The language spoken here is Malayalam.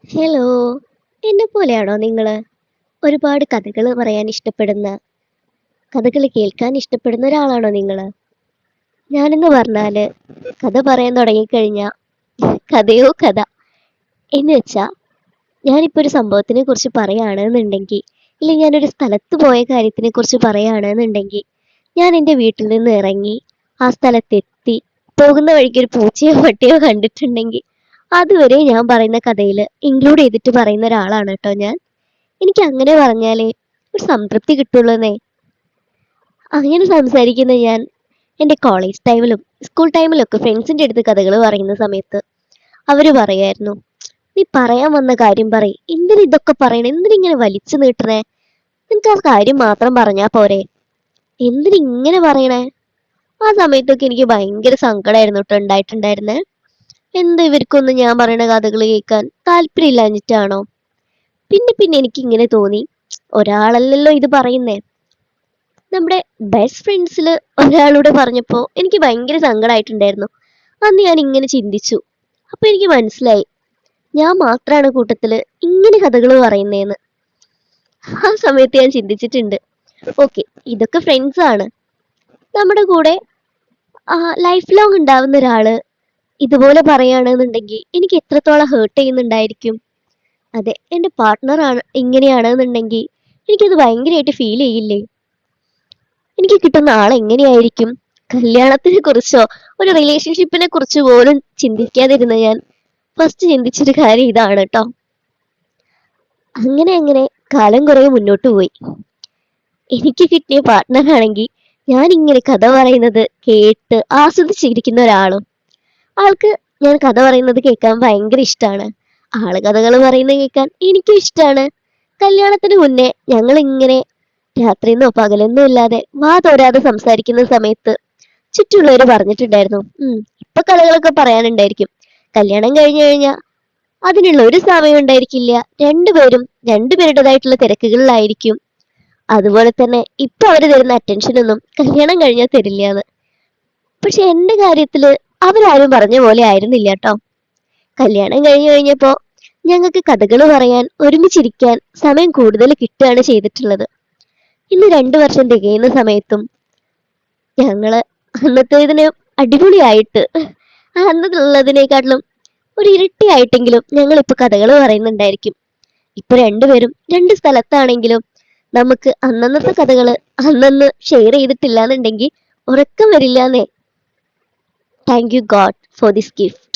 ഹലോ, എന്നെ പോലെയാണോ നിങ്ങള്? ഒരുപാട് കഥകൾ പറയാൻ ഇഷ്ടപ്പെടുന്ന, കഥകൾ കേൾക്കാൻ ഇഷ്ടപ്പെടുന്ന ഒരാളാണോ നിങ്ങള്? ഞാനെന്ന് പറഞ്ഞാല് കഥ പറയാൻ തുടങ്ങിക്കഴിഞ്ഞാ കഥയോ കഥ എന്ന് വെച്ചാ ഞാനിപ്പോ ഒരു സംഭവത്തിനെ കുറിച്ച് പറയുകയാണെന്നുണ്ടെങ്കിൽ, ഇല്ലെങ്കിൽ ഞാനൊരു സ്ഥലത്ത് പോയ കാര്യത്തിനെ കുറിച്ച് പറയുകയാണെന്നുണ്ടെങ്കിൽ, ഞാൻ എൻ്റെ വീട്ടിൽ നിന്ന് ഇറങ്ങി ആ സ്ഥലത്തെത്തി പോകുന്ന വഴിക്ക് ഒരു പൂച്ചയോ പട്ടിയോ കണ്ടിട്ടുണ്ടെങ്കിൽ അതുവരെ ഞാൻ പറയുന്ന കഥയിൽ ഇൻക്ലൂഡ് ചെയ്തിട്ട് പറയുന്ന ഒരാളാണ് കേട്ടോ ഞാൻ. എനിക്ക് അങ്ങനെ പറഞ്ഞാലേ ഒരു സംതൃപ്തി കിട്ടുള്ളൂന്നേ. അങ്ങനെ സംസാരിക്കുന്ന ഞാൻ എൻ്റെ കോളേജ് ടൈമിലും സ്കൂൾ ടൈമിലും ഒക്കെ ഫ്രണ്ട്സിൻ്റെ അടുത്ത് കഥകൾ പറയുന്ന സമയത്ത് അവര് പറയായിരുന്നു, നീ പറയാൻ വന്ന കാര്യം പറയ്, എന്തിനാ ഇതൊക്കെ പറയണേ, എന്തിനിങ്ങനെ വലിച്ചു നീട്ടണേ, നിനക്ക് ആ കാര്യം മാത്രം പറഞ്ഞാ പോരെ, എന്തിനിങ്ങനെ പറയണേ. ആ സമയത്തൊക്കെ എനിക്ക് ഭയങ്കര സങ്കടമായിരുന്നു കേട്ടോ ഉണ്ടായിട്ടുണ്ടായിരുന്നേ. എന്താ ഇവർക്കൊന്നും ഞാൻ പറയുന്ന കഥകൾ കേൾക്കാൻ താല്പര്യമില്ലാഞ്ഞിട്ടാണോ? പിന്നെ പിന്നെ എനിക്ക് ഇങ്ങനെ തോന്നി, ഒരാളല്ലല്ലോ ഇത് പറയുന്നേ. നമ്മുടെ ബെസ്റ്റ് ഫ്രണ്ട്സിൽ ഒരാളോട് പറഞ്ഞപ്പോൾ എനിക്ക് ഭയങ്കര സങ്കടമായിട്ടുണ്ടായിരുന്നു. അന്ന് ഞാൻ ഇങ്ങനെ ചിന്തിച്ചു. അപ്പൊ എനിക്ക് മനസ്സിലായി, ഞാൻ മാത്രാണ് കൂട്ടത്തില് ഇങ്ങനെ കഥകൾ പറയുന്നേന്ന്. ആ സമയത്ത് ഞാൻ ചിന്തിച്ചിട്ടുണ്ട്, ഓക്കെ, ഇതൊക്കെ ഫ്രണ്ട്സ് ആണ്. നമ്മുടെ കൂടെ ലൈഫ് ലോങ് ഉണ്ടാവുന്ന ഒരാള് ഇതുപോലെ പറയുകയാണെന്നുണ്ടെങ്കിൽ എനിക്ക് എത്രത്തോളം ഹേർട്ട് ചെയ്യുന്നുണ്ടായിരിക്കും. അതെ, എൻ്റെ പാർട്ട്ണർ ആണ് ഇങ്ങനെയാണെന്നുണ്ടെങ്കിൽ എനിക്കത് ഭയങ്കരമായിട്ട് ഫീൽ ചെയ്യില്ലേ. എനിക്ക് കിട്ടുന്ന ആൾ എങ്ങനെയായിരിക്കും. കല്യാണത്തിനെ കുറിച്ചോ ഒരു റിലേഷൻഷിപ്പിനെ കുറിച്ച് പോലും ചിന്തിക്കാതിരുന്ന ഞാൻ ഫസ്റ്റ് ചിന്തിച്ചൊരു കാര്യം ഇതാണ് കേട്ടോ. അങ്ങനെ അങ്ങനെ കാലം കുറെ മുന്നോട്ട് പോയി. എനിക്ക് കിട്ടിയ പാർട്ട്ണർ ആണെങ്കിൽ ഞാൻ ഇങ്ങനെ കഥ പറയുന്നത് കേട്ട് ആസ്വദിച്ചിരിക്കുന്ന ഒരാളും. ആൾക്ക് ഞാൻ കഥ പറയുന്നത് കേൾക്കാൻ ഭയങ്കര ഇഷ്ടമാണ്. ആള് കഥകൾ പറയുന്നത് കേൾക്കാൻ എനിക്കും ഇഷ്ടമാണ്. കല്യാണത്തിന് മുന്നേ ഞങ്ങൾ ഇങ്ങനെ രാത്രിന്നോ പകലെന്നോ ഇല്ലാതെ വാ തോരാതെ സംസാരിക്കുന്ന സമയത്ത് ചുറ്റുള്ളവര് പറഞ്ഞിട്ടുണ്ടായിരുന്നു, ഇപ്പൊ കഥകളൊക്കെ പറയാനുണ്ടായിരിക്കും, കല്യാണം കഴിഞ്ഞു കഴിഞ്ഞാൽ അതിനുള്ള ഒരു സമയം ഉണ്ടായിരിക്കില്ല, രണ്ടുപേരും രണ്ടുപേരുടേതായിട്ടുള്ള തിരക്കുകളിലായിരിക്കും. അതുപോലെ തന്നെ ഇപ്പൊ അവര് തരുന്ന അറ്റൻഷനൊന്നും കല്യാണം കഴിഞ്ഞാൽ തരില്ലാന്ന്. പക്ഷെ എന്റെ കാര്യത്തില് അവരാരും പറഞ്ഞ പോലെ ആയിരുന്നില്ല കേട്ടോ. കല്യാണം കഴിഞ്ഞു കഴിഞ്ഞപ്പോ ഞങ്ങൾക്ക് കഥകൾ പറയാൻ ഒരുമിച്ചിരിക്കാൻ സമയം കൂടുതൽ കിട്ടുകയാണ് ചെയ്തിട്ടുള്ളത്. ഇന്ന് 2 വർഷം തികയുന്ന സമയത്തും ഞങ്ങള് അന്നത്തേതിന് അടിപൊളിയായിട്ട്, അന്നത്തുള്ളതിനേക്കാട്ടിലും ഒരു ഇരട്ടിയായിട്ടെങ്കിലും ഞങ്ങൾ ഇപ്പൊ കഥകൾ പറയുന്നുണ്ടായിരിക്കും. ഇപ്പൊ രണ്ടുപേരും രണ്ട് സ്ഥലത്താണെങ്കിലും നമുക്ക് അന്നന്നത്തെ കഥകള് അന്നന്ന് ഷെയർ ചെയ്തിട്ടില്ല എന്നുണ്ടെങ്കിൽ ഉറക്കം വരില്ലാന്നേ. Thank you God for this gift.